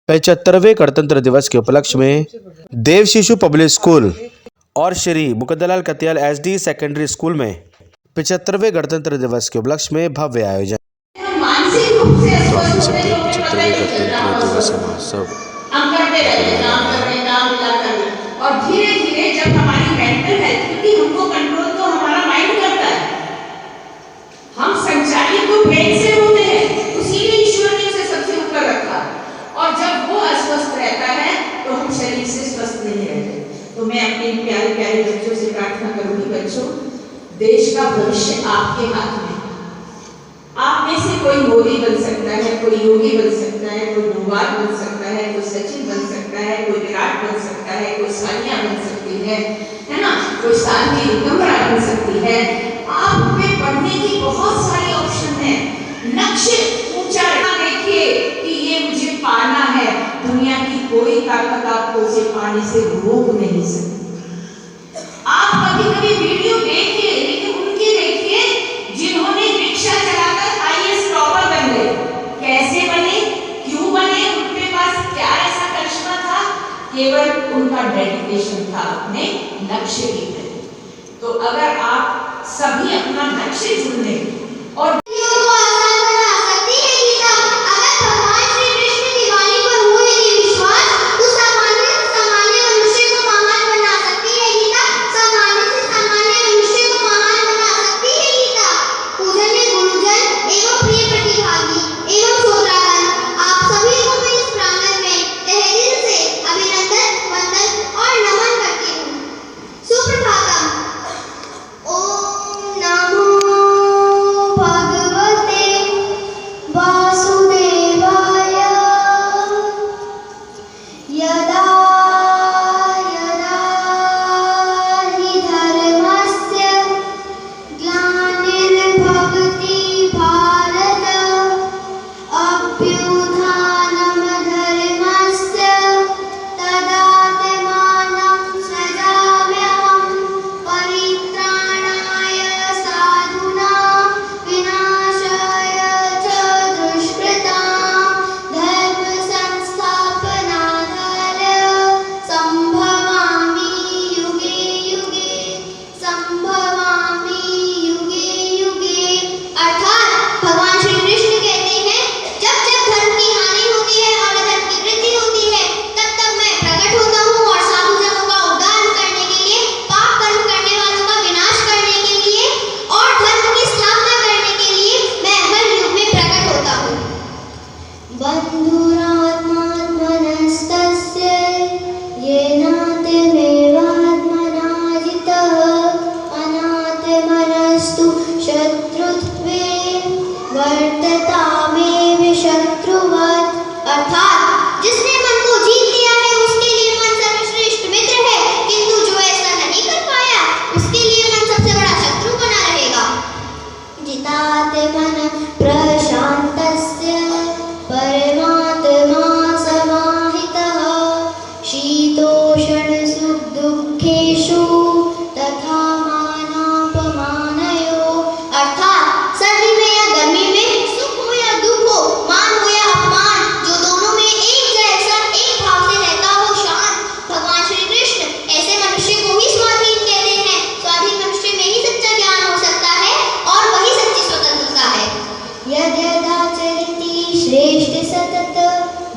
75वें गणतंत्र दिवस के उपलक्ष्य में देव शिशु पब्लिक स्कूल और श्री मुकद्दलाल कतियाल एसडी सेकेंडरी स्कूल में 75वें गणतंत्र दिवस के उपलक्ष्य में भव्य आयोजन। तो आप देख सकते हैं 75वें गणतंत्र दिवस महोत्सव और धीरे धीरे जब हमारी मेंटल हेल्थ, क्योंकि हमको कंट्रोल तो हमारा माइंड करता है, हम संचालित तो ब्रेन से होते हैं, उसीलिए ईश्वर ने उसे सबसे ऊपर रखा। और जब वो अस्वस्थ रहता है तो हम शरीर से स्वस्थ नहीं रहते। तो मैं अपने प्यारे प्यारे बच्चों से प्रार्थना करूंगी, बच्चों, देश का भविष्य आपके हाथ में। आप में से कोई मोदी बन सकता है, कोई योगी बन सकता है, कोई नोवाल बन सकता है, कोई सचिन बन सकता है, कोई विराट बन सकता है, कोई सानिया बन सकती है ना, कोई साध्वी निकम्बरा बन सकती है। आप में पढ़ने की बहुत सारी ऑप्शन है। लक्ष्य ऊंचा देखिए कि ये मुझे पाना है, दुनिया की कोई ताकत आपको उसे पाने से रोक नहीं सकती। आप कभी कभी वीडियो देखिए, लेकिन उनके देखिए जिन्होंने रिक्शा चलाकर आईएएस टॉपर बन गए। कैसे बने, क्यों बने, उनके पास क्या ऐसा करिश्मा था? केवल उनका डेडिकेशन था अपने लक्ष्य के प्रति। तो अगर आप सभी अपना लक्ष्य चुन लें और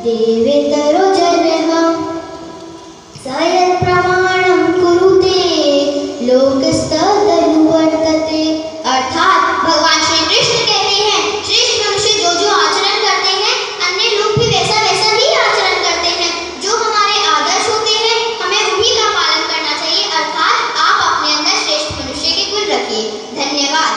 देवेतरो जनः सायं प्रमाणं कुरुते लोकस्तदनुवर्तते। अर्थात भगवान श्री कृष्ण कहते हैं, श्रेष्ठ मनुष्य जो जो आचरण करते हैं, अन्य लोग भी वैसा वैसा ही आचरण करते हैं। जो हमारे आदर्श होते हैं, हमें उन्हीं का पालन करना चाहिए। अर्थात आप अपने अंदर श्रेष्ठ मनुष्य के गुण रखिए। धन्यवाद।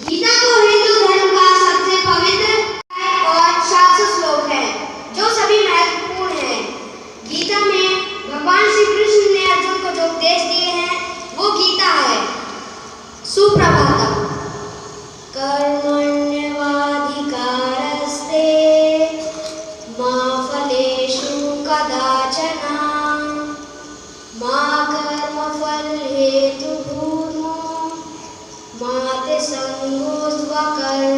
गीता को हिंदू धर्म का सबसे पवित्र और शास्त्र श्लोक है जो सभी महत्वपूर्ण है। गीता में भगवान श्री कृष्ण ने अर्जुन को जो उपदेश दिए हैं वो गीता है। सुप्रभातम। कर्मण्यवाधिकारस्ते मा फलेषु कदाचन मा कर्मफल हेतुर्भूर्मा मा ते संगोऽस्त्वकर्मणि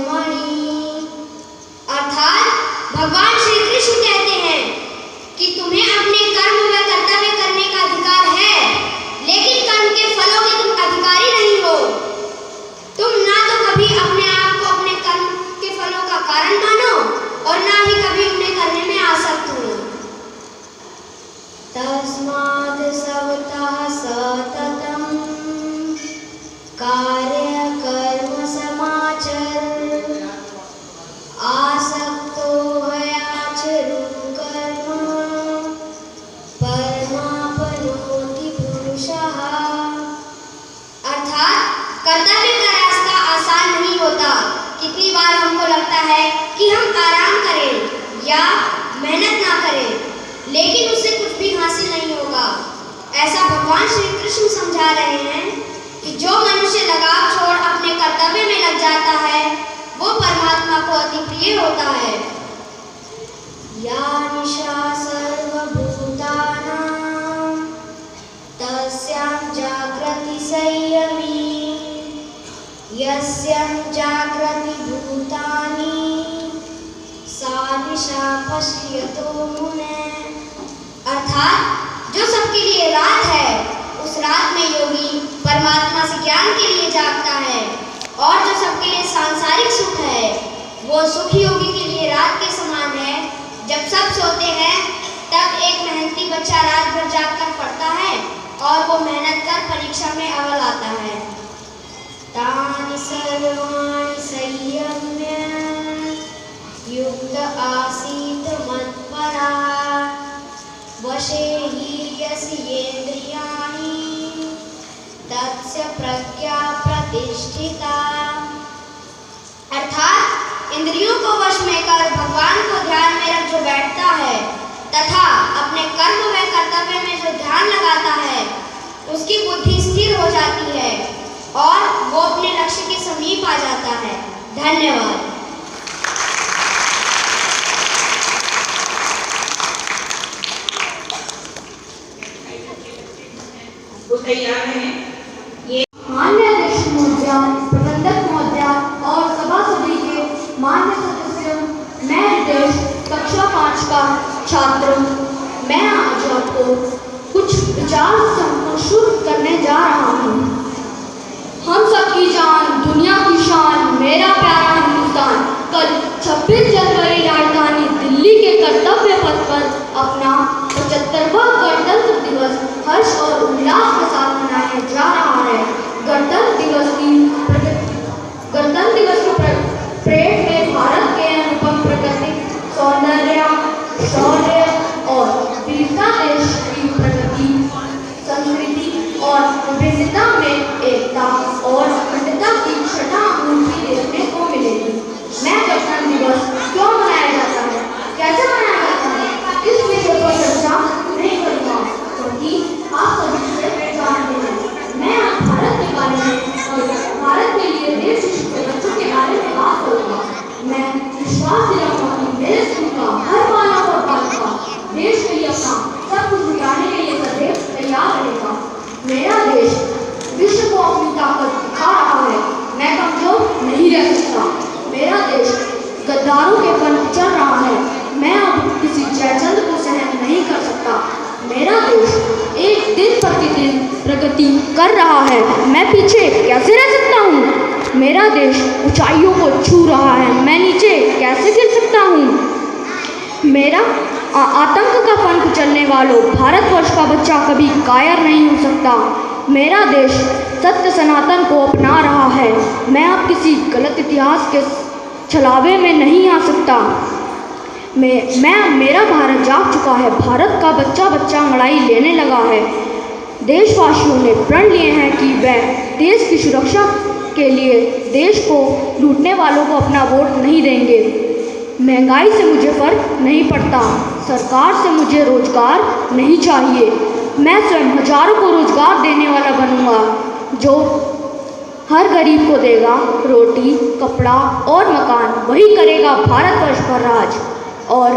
कर्तव्य का रास्ता आसान नहीं होता। कितनी बार हमको लगता है कि हम आराम करें या मेहनत ना करें, लेकिन उससे कुछ भी हासिल नहीं होगा। ऐसा भगवान श्री कृष्ण समझा रहे हैं कि जो मनुष्य लगाव छोड़ अपने कर्तव्य में लग जाता है वो परमात्मा को अति प्रिय होता है। या निशा सर्वभूतानां तस्यां जागृति संयमी यस्यां जागृति भूतानि सा निशा पश्यतो मुनेः। अर्थात जो सबके लिए रात है उस रात में योगी परमात्मा से ज्ञान के लिए जागता है, और जो सबके लिए सांसारिक सुख है वो सुख योगी के लिए रात के समान है। जब सब सोते हैं तब एक मेहनती बच्चा रात भर जागकर पढ़ता है और वो मेहनत कर परीक्षा में अव्वल आता है। तानि सर्वाणि संयम्य युक्त आसीत मत्परा वशे हि यस्येन्द्रियाणि तस्य प्रज्ञा प्रतिष्ठिता। अर्थात इंद्रियों को वश में कर भगवान को ध्यान में रख जो बैठता है तथा अपने कर्म व कर्तव्य में जो ध्यान लगाता है उसकी बुद्धि स्थिर हो जाती है और वो अपने लक्ष्य के समीप आ जाता है। धन्यवाद। तैयार हैं मान्य अध्यक्ष महोदया, प्रबंधक महोदया और सभा सभी के मान्य सदस्य, मैं रितेश कक्षा 5 का छात्र, मैं आज आपको कुछ विचार संपुष्ट करने जा रहा हूँ। हम सबकी जान, दुनिया की शान, मेरा प्यारा हिंदुस्तान कल 26 जनवरी राजधानी दिल्ली के कर्तव्य पथ पर अपना 75वां गणतंत्र दिवस हर्ष और उल्लास के साथ मनाया जा रहा है। गणतंत्र दिवस की परेड में भारत के अनुपम प्राकृतिक सौंदर्य, शौर्य और वीरता, देश की प्रगति, संस्कृति और विविधता में एकता और अखंडता की छठा मूर्ति देखने को मिलेगी। मैं गणतंत्र दिवस क्यों मनाया जाता है, कैसे मनाया जाता है, इस विषय पर चर्चा नहीं करूँगा क्योंकि आप सभी से जानते हैं। मैं आज भारत के बारे में और भारत के लिए देश के बच्चों के बारे में बात करूँगा। मैं विश्वास दिलाऊंगा कि मेरे स्कूल का हर बालक और बालिका देश के लिए अपना सब कुछ बिगाड़ने के लिए सदैव तैयार रहेगा। मेरा देश विश्व को अपनी ताकत दिखा रहा है, मैं कमजोर नहीं रह सकता। मेरा देश गद्दारों के फन चल रहा है, मैं अब किसी जयचंद को सहन नहीं कर सकता। मेरा देश एक दिन प्रतिदिन प्रगति कर रहा है, मैं पीछे कैसे रह सकता हूँ। मेरा देश ऊंचाइयों को छू रहा है, मैं नीचे कैसे गिर सकता हूँ। मेरा आतंक का फन कुचलने वालों, भारतवर्ष का बच्चा कभी कायर नहीं हो सकता। मेरा देश सत्य सनातन को अपना रहा है, मैं अब किसी गलत इतिहास के छलावे में नहीं आ सकता। मेरा भारत जाग चुका है, भारत का बच्चा बच्चा अंगड़ाई लेने लगा है। देशवासियों ने प्रण लिए हैं कि वह देश की सुरक्षा के लिए देश को लूटने वालों को अपना वोट नहीं देंगे। महंगाई से मुझे फर्क नहीं पड़ता, सरकार से मुझे रोजगार नहीं चाहिए। मैं स्वयं हजारों को रोजगार देने वाला बनूंगा जो हर गरीब को देगा रोटी, कपड़ा और मकान। वही करेगा भारतवर्ष पर राज। और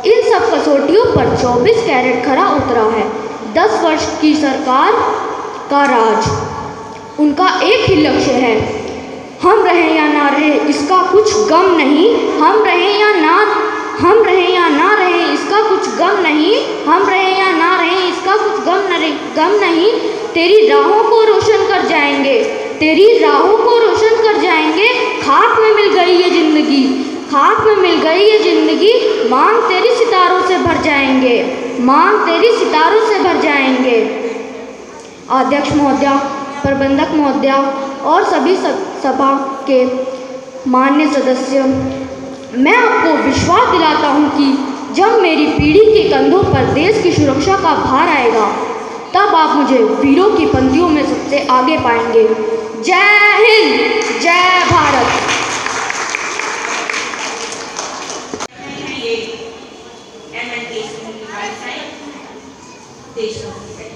इन सब कसौटियों पर 24 कैरेट खरा उतरा है। 10 वर्ष की सरकार का राज, उनका एक ही लक्ष्य है, हम रहें या ना रहें इसका कुछ गम नहीं। हम रहें या ना रहें इसका कुछ गम नहीं। हम रहें या ना रहें इसका कुछ गम नहीं। तेरी राहों को रोशन कर जाएंगे, तेरी राहों को रोशन कर जाएंगे। खाक में मिल गई ये जिंदगी, खाक में मिल गई ये जिंदगी। मांग तेरी सितारों से भर जाएंगे, मांग तेरी सितारों से भर जाएंगे। अध्यक्ष महोदया, प्रबंधक महोदया और सभी सभा के मान्य सदस्य, मैं आपको विश्वास दिलाता हूं कि जब मेरी पीढ़ी के कंधों पर देश की सुरक्षा का भार आएगा तब आप मुझे वीरों की पंक्तियों में सबसे आगे पाएंगे। जय हिंद, जय भारत। ये MNK देशभक्ति है।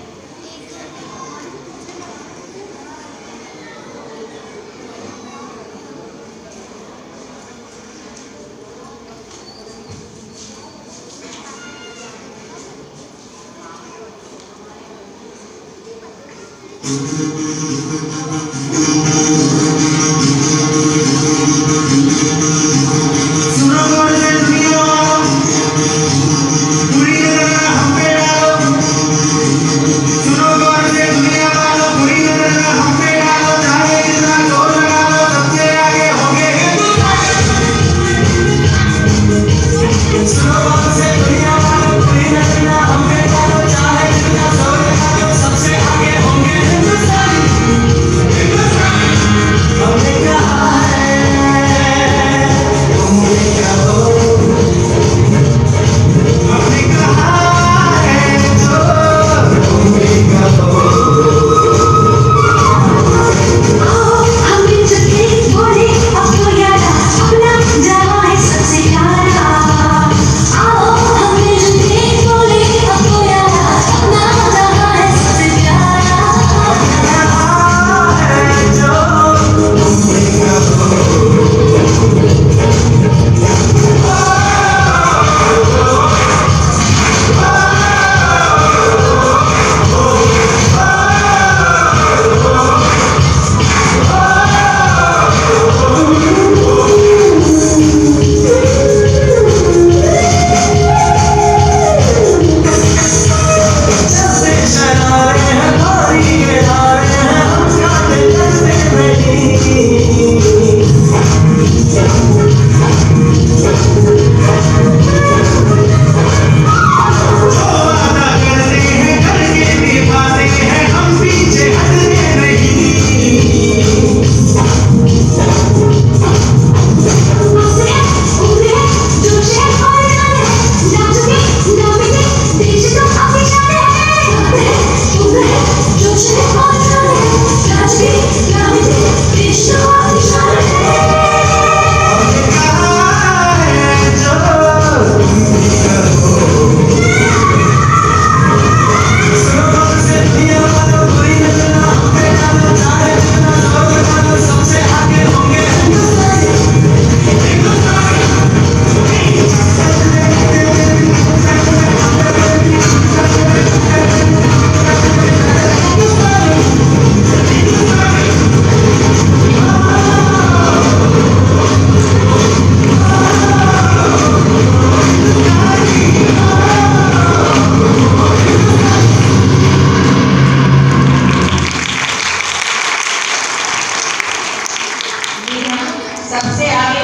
सबसे आगे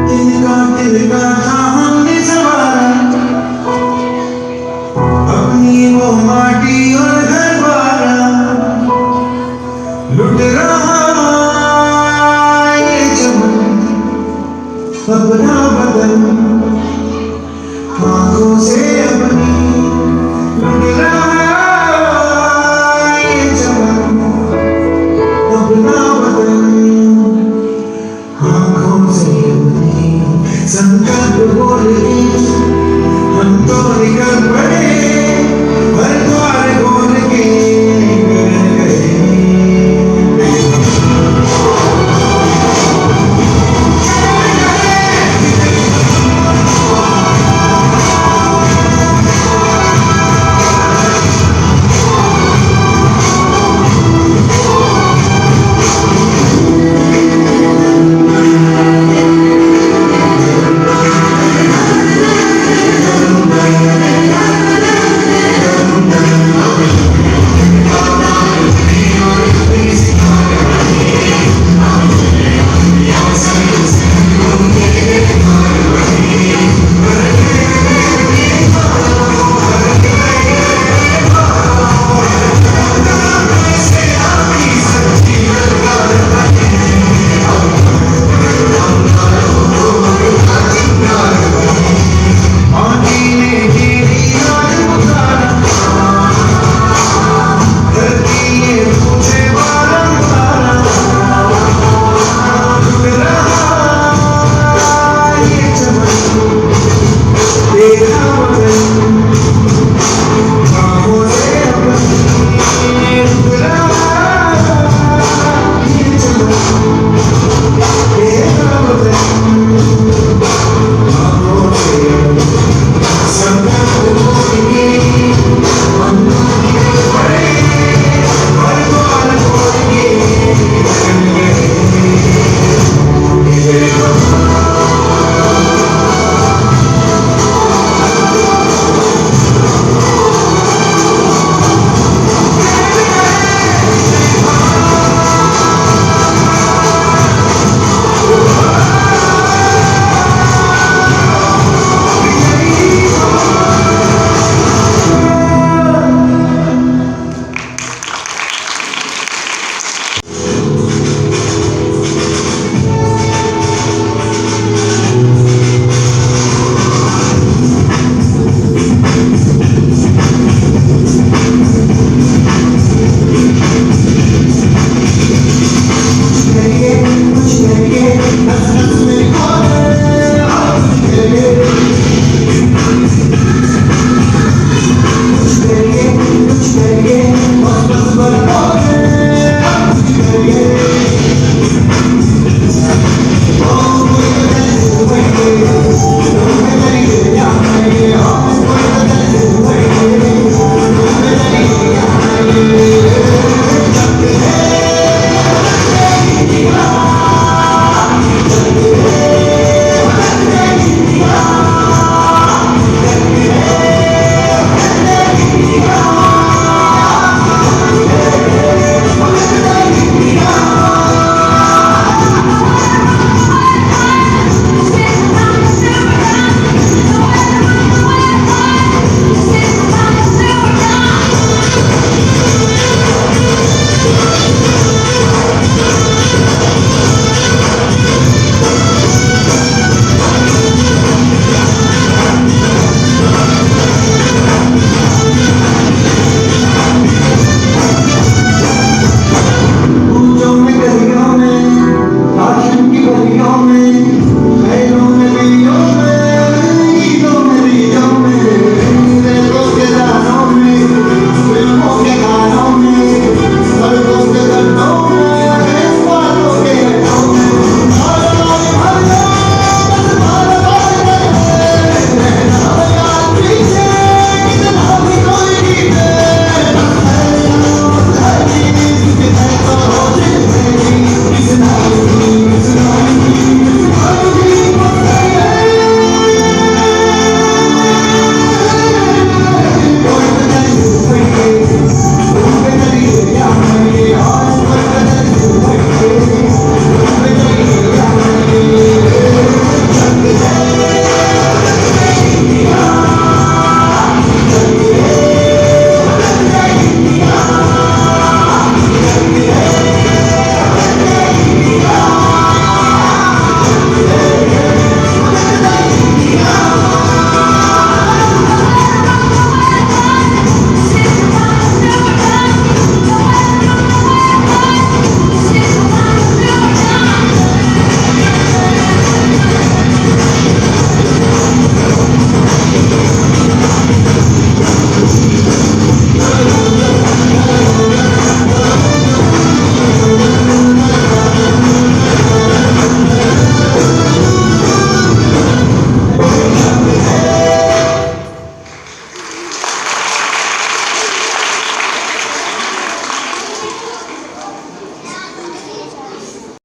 तिनका